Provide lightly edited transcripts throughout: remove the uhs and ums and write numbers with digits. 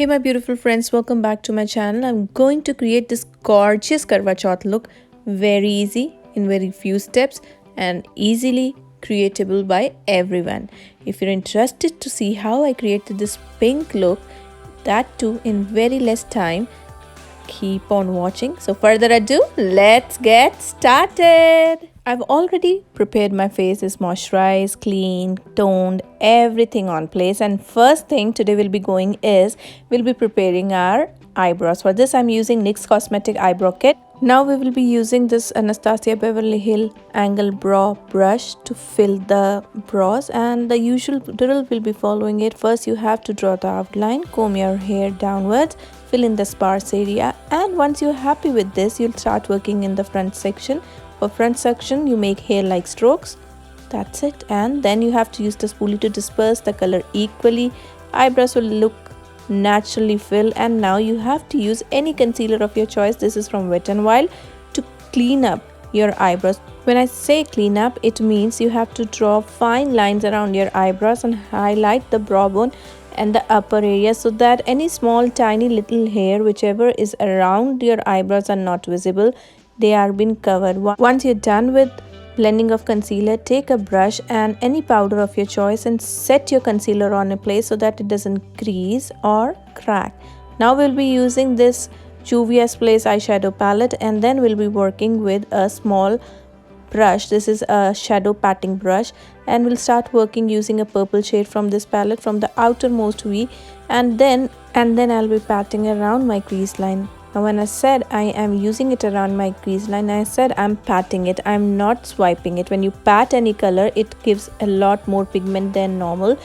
Hey my beautiful friends, welcome back to my channel. I'm going to create this gorgeous Karwa Chauth look, very easy in very few steps and easily creatable by everyone. If you're interested to see how I created this pink look, that too in very less time, keep on watching. So further ado, let's get started. I've already prepared my face, is moisturized, clean, toned, everything on place. And first thing today we'll be going is we'll be preparing our eyebrows. For this I'm using NYX Cosmetic eyebrow kit. Now we will be using this Anastasia Beverly Hill angle brow brush to fill the brows, and the usual drill will be following it. First you have to draw the outline, comb your hair downwards, fill in the sparse area, and once you're happy with this you'll start working in the front section. For front section you make hair like strokes, that's it, and then you have to use the spoolie to disperse the color equally. Eyebrows will look naturally filled, and now you have to use any concealer of your choice. This is from Wet n Wild to clean up your eyebrows. When I say clean up, it means you have to draw fine lines around your eyebrows and highlight the brow bone and the upper area so that any small tiny little hair whichever is around your eyebrows are not visible. They are being covered. Once you're done with blending of concealer, take a brush and any powder of your choice and set your concealer on a place so that it doesn't crease or crack. Now we'll be using this Juvia's Place eyeshadow palette, and then we'll be working with a small brush. This is a shadow patting brush, and we'll start working using a purple shade from this palette from the outermost V, and then I'll be patting around my crease line. Now when I said I am using it around my crease line, I said I'm patting it, I'm not swiping it. When you pat any color, it gives a lot more pigment than normal.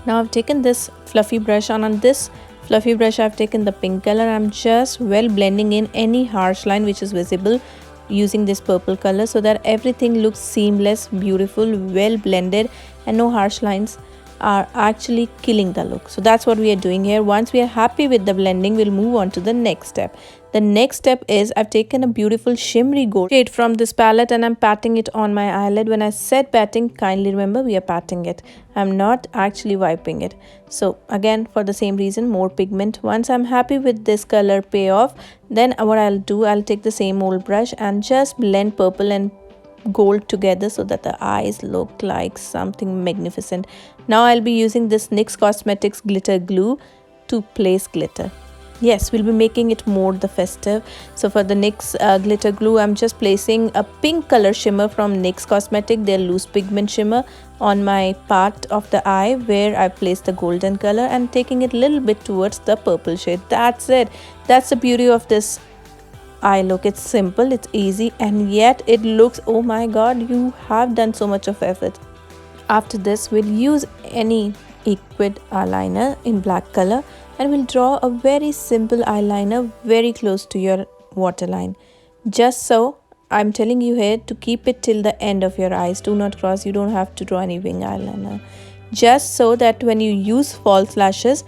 Now I've taken this fluffy brush, and on this fluffy brush I've taken the pink color. I'm just well blending in any harsh line which is visible using this purple color so that everything looks seamless, beautiful, well blended, and no harsh lines are actually killing the look. So that's what we are doing here. Once we are happy with the blending, we'll move on to the next step. The next step is I've taken a beautiful shimmery gold shade from this palette and I'm patting it on my eyelid. When I said patting, kindly remember we are patting it. I'm not actually wiping it. So again, for the same reason, more pigment. Once I'm happy with this color payoff, then what I'll do, I'll take the same old brush and just blend purple and gold together so that the eyes look like something magnificent. Now I'll be using this NYX Cosmetics glitter glue to place glitter. Yes, we'll be making it more the festive. So for the NYX glitter glue, I'm just placing a pink color shimmer from NYX Cosmetics, their loose pigment shimmer, on my part of the eye where I placed the golden color and taking it a little bit towards the purple shade. That's it. That's the beauty of this eye look. It's simple, it's easy, and yet it looks, oh my god, you have done so much of effort. After this, we'll use any liquid eyeliner in black color and we'll draw a very simple eyeliner very close to your waterline. Just so, I'm telling you here to keep it till the end of your eyes. Do not cross. You don't have to draw any wing eyeliner. Just so that when you use false lashes,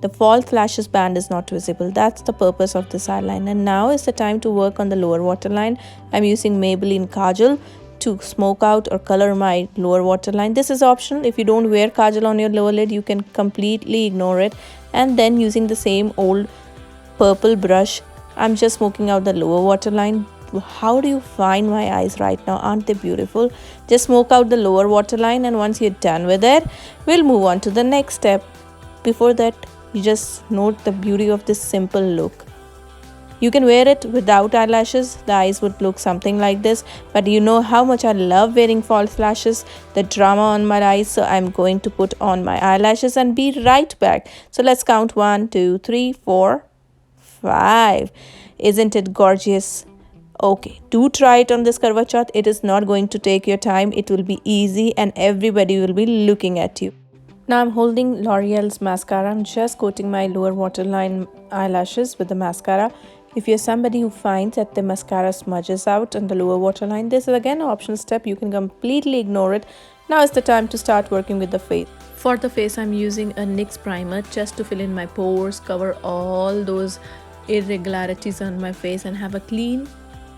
the false lashes band is not visible. That's the purpose of this eyeliner. Now is the time to work on the lower waterline. I'm using Maybelline Kajal to smoke out or color my lower waterline. This is optional. If you don't wear Kajal on your lower lid, you can completely ignore it. And then using the same old purple brush, I'm just smoking out the lower waterline. How do you find my eyes right now? Aren't they beautiful? Just smoke out the lower waterline, and once you're done with it, we'll move on to the next step. Before that, you just note the beauty of this simple look. You can wear it without eyelashes. The eyes would look something like this. But you know how much I love wearing false lashes, the drama on my eyes. So I'm going to put on my eyelashes and be right back. So let's count 1, 2, 3, 4, 5. Isn't it gorgeous? Okay, do try it on this Karwa Chauth. It is not going to take your time. It will be easy and everybody will be looking at you. Now I'm holding L'Oreal's mascara. I'm just coating my lower waterline eyelashes with the mascara. If you're somebody who finds that the mascara smudges out on the lower waterline, this is again an optional step. You can completely ignore it. Now is the time to start working with the face. For the face, I'm using a NYX primer just to fill in my pores, cover all those irregularities on my face and have a clean,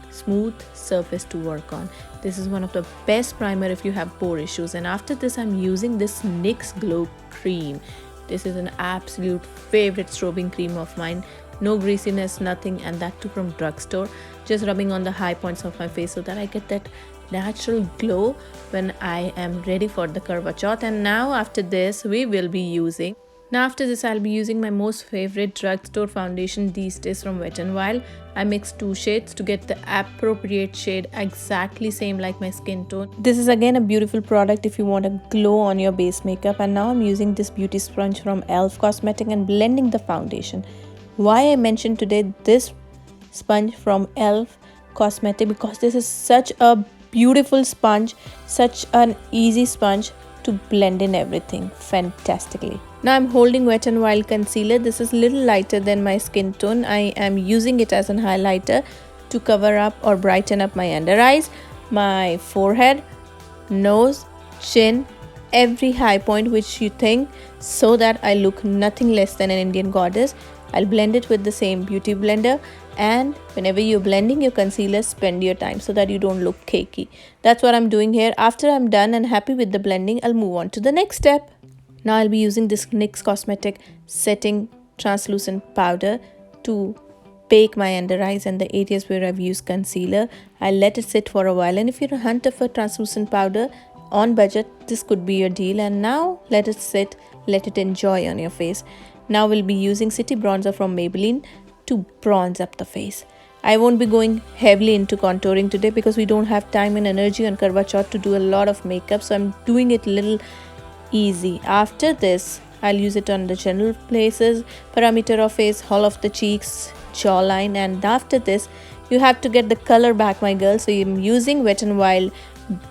smooth surface to work on. This is one of the best primer if you have pore issues. And after this, I'm using this NYX Glow Cream. This is an absolute favorite strobing cream of mine. No greasiness, nothing, and that too from drugstore. Just rubbing on the high points of my face so that I get that natural glow when I am ready for the Karwa Chauth. And now after this we will be using I'll be using my most favorite drugstore foundation these days from Wet n Wild. I mixed two shades to get the appropriate shade exactly same like my skin tone. This is again a beautiful product if you want a glow on your base makeup. And now I'm using this beauty sponge from NYX Cosmetics and blending the foundation. Why I mentioned today this sponge from NYX Cosmetics, because this is such a beautiful sponge, such an easy sponge to blend in everything fantastically. Now I'm holding Wet n Wild concealer. This is a little lighter than my skin tone. I am using it as a highlighter to cover up or brighten up my under eyes, my forehead, nose, chin, every high point which you think, so that I look nothing less than an Indian goddess. I'll blend it with the same beauty blender, and whenever you're blending your concealer, spend your time so that you don't look cakey. That's what I'm doing here. After I'm done and happy with the blending, I'll move on to the next step. Now I'll be using this NYX Cosmetics setting translucent powder to bake my under eyes and the areas where I've used concealer. I'll let it sit for a while, and if you're a hunter for translucent powder on budget, this could be your deal. And now let it sit, let it enjoy on your face. Now we'll be using City Bronzer from Maybelline to bronze up the face. I won't be going heavily into contouring today because we don't have time and energy on Karwa Chauth to do a lot of makeup, so I'm doing it a little easy. After this, I'll use it on the general places, perimeter of face, hollow of the cheeks, jawline, and after this, you have to get the color back, my girl. So I'm using Wet n Wild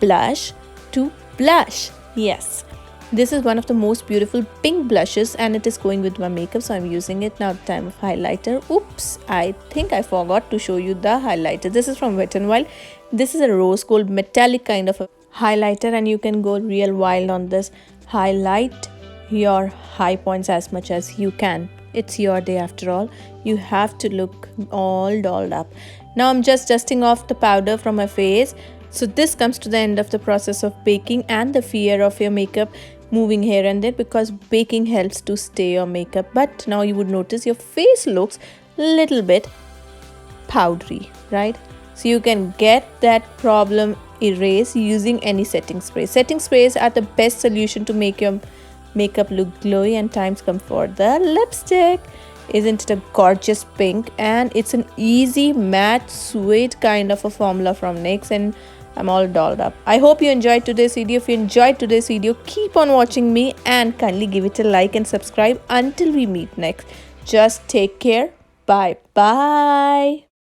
blush to blush. Yes, this is one of the most beautiful pink blushes and it is going with my makeup, so I'm using it. Now time of highlighter. Oops, I think I forgot to show you the highlighter. This is from Wet n Wild. This is a rose gold metallic kind of a highlighter, and you can go real wild on this. Highlight your high points as much as you can. It's your day after all. You have to look all dolled up. Now I'm just dusting off the powder from my face. So this comes to the end of the process of baking and the fear of your makeup moving here and there, because baking helps to stay your makeup. But now you would notice your face looks a little bit powdery, right? So you can get that problem erased using any setting spray. Setting sprays are the best solution to make your makeup look glowy. And times come for the lipstick. Isn't it a gorgeous pink? And it's an easy matte sweet kind of a formula from NYX, and I'm all dolled up. I hope you enjoyed today's video. If you enjoyed today's video, keep on watching me and kindly give it a like and subscribe. Until we meet next, just take care. Bye bye.